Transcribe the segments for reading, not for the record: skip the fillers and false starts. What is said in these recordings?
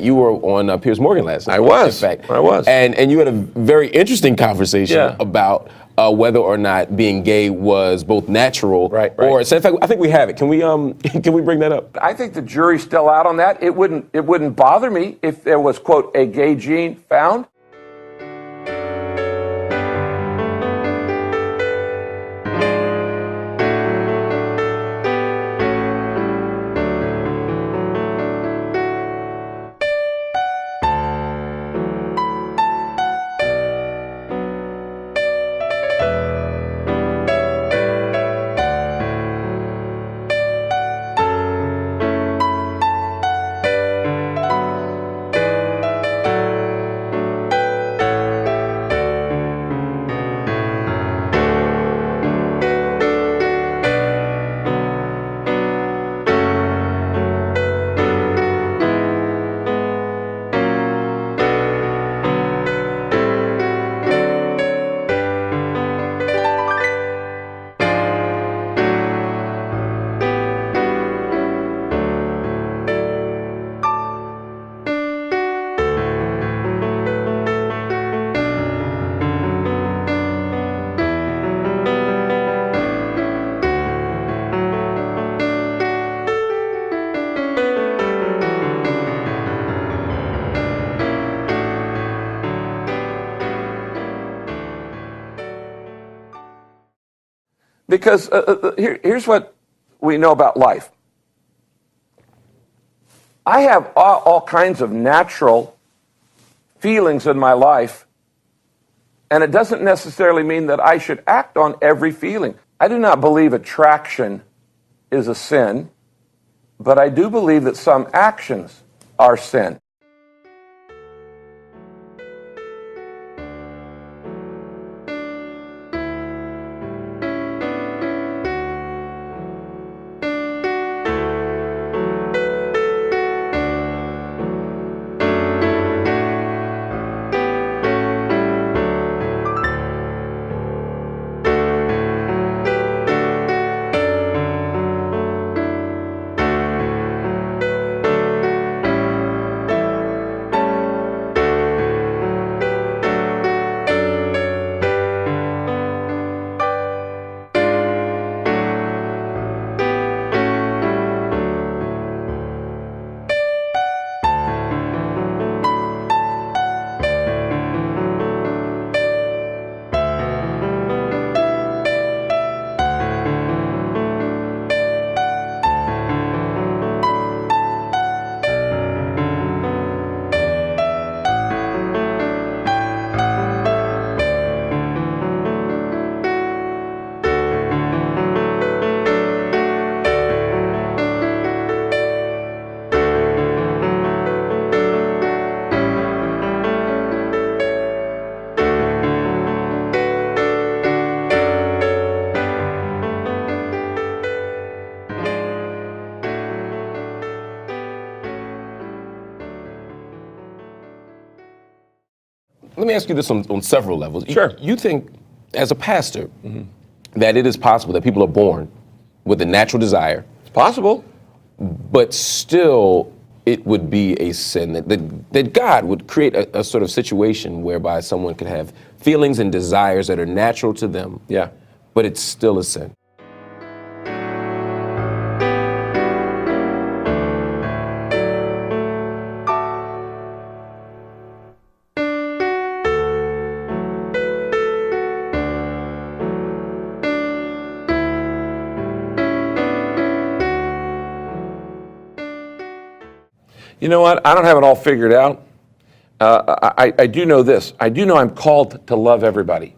You were on Piers Morgan last night. I was. In fact. I was. And you had a very interesting conversation Yeah. about whether or not being gay was both natural Right. or. So in fact, I think we have it. Can we can we bring that up? I think the jury's still out on that. It wouldn't bother me if there was, quote, a gay gene found. Because here's what we know about life. I have all kinds of natural feelings in my life, and it doesn't necessarily mean that I should act on every feeling. I do not believe attraction is a sin, but I do believe that some actions are sin. Let me ask you this on several levels. Sure. You think, as a pastor, that it is possible that people are born with a natural desire, It's possible. but still it would be a sin, that God would create a sort of situation whereby someone could have feelings and desires that are natural to them, Yeah. but it's still a sin? You know what? I don't have it all figured out. I do know this. I do know I'm called to love everybody.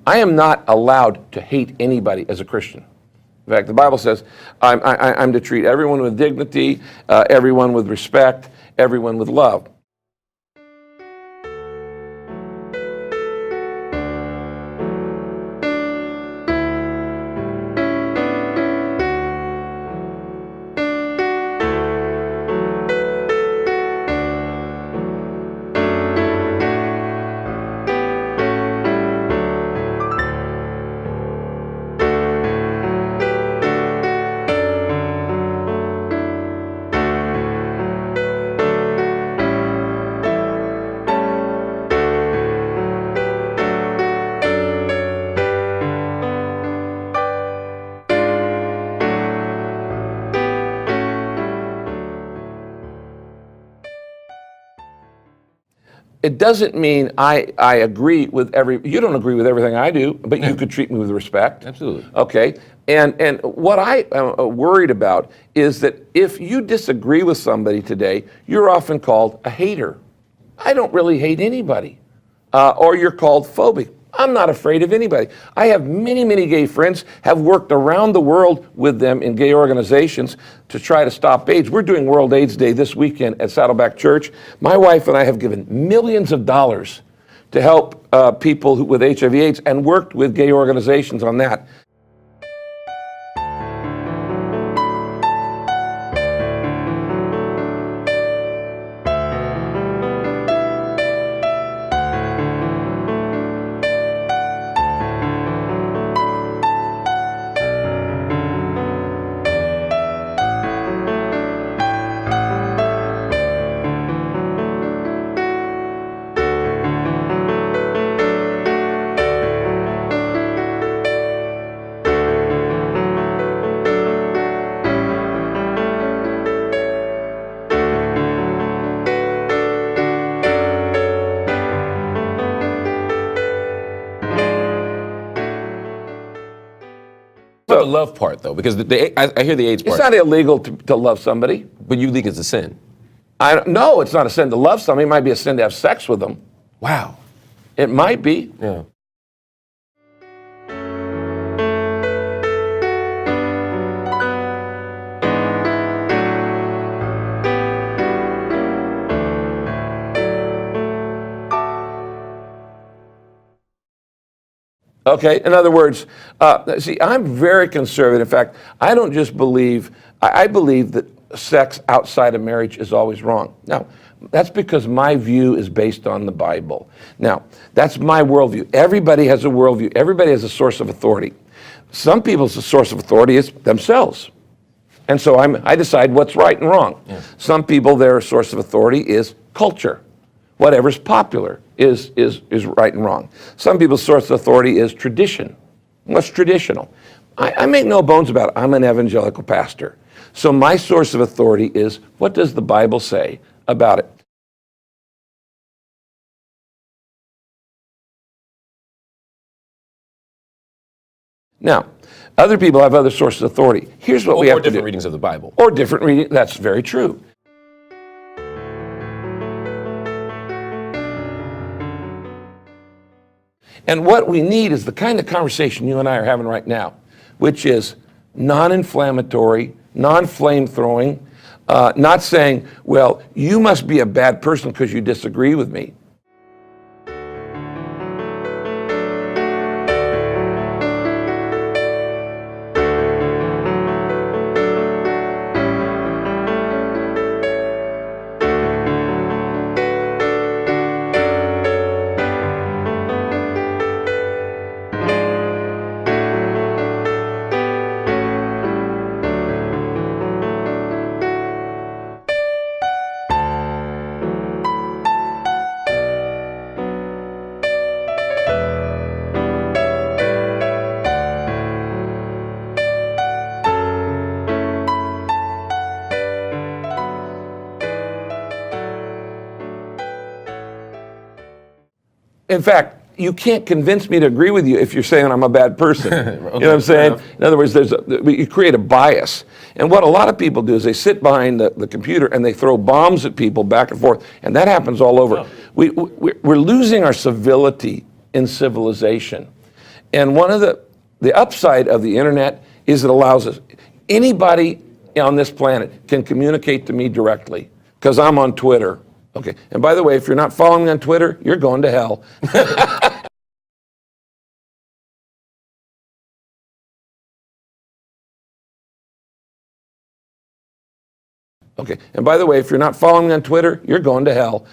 I am not allowed to hate anybody as a Christian. In fact, the Bible says I'm to treat everyone with dignity, everyone with respect, everyone with love. It doesn't mean I agree with you don't agree with everything I do, but you could treat me with respect. Absolutely. Okay. And what I am worried about is that if you disagree with somebody today, you're often called a hater. I don't really hate anybody. Or you're called phobic. I'm not afraid of anybody. I have many, many gay friends, have worked around the world with them in gay organizations to try to stop AIDS. We're doing World AIDS Day this weekend at Saddleback Church. My wife and I have given millions of dollars to help people with HIV/AIDS and worked with gay organizations on that. But the love part, though, because I hear the AIDS part. It's not illegal to love somebody. But you think it's a sin. No, it's not a sin to love somebody. It might be a sin to have sex with them. Wow. It might be. Yeah. Okay, in other words, see, I'm very conservative. In fact, I don't just believe, I believe that sex outside of marriage is always wrong. Now, that's because my view is based on the Bible. Now, that's my worldview. Everybody has a worldview. Everybody has a source of authority. Some people's source of authority is themselves. And so I decide what's right and wrong. Yeah. Some people, their source of authority is culture. Whatever's popular is right and wrong. Some people's source of authority is tradition. What's traditional? I make no bones about it. I'm an evangelical pastor. So my source of authority is, what does the Bible say about it? Now, other people have other sources of authority. Here's what we have to do. Or different readings of the Bible. Or different readings. That's very true. And what we need is the kind of conversation you and I are having right now, which is non-inflammatory, non-flame-throwing, not saying, well, you must be a bad person because you disagree with me. In fact, you can't convince me to agree with you if you're saying I'm a bad person. Okay, you know what I'm saying? In other words, you create a bias. And what a lot of people do is they sit behind the computer and they throw bombs at people back and forth. And that happens all over. We're losing our civility in civilization. And one of the upside of the internet is it allows us, anybody on this planet can communicate to me directly because I'm on Twitter. Okay. And by the way, if you're not following me on Twitter, you're going to hell. Okay. And by the way, if you're not following me on Twitter, you're going to hell.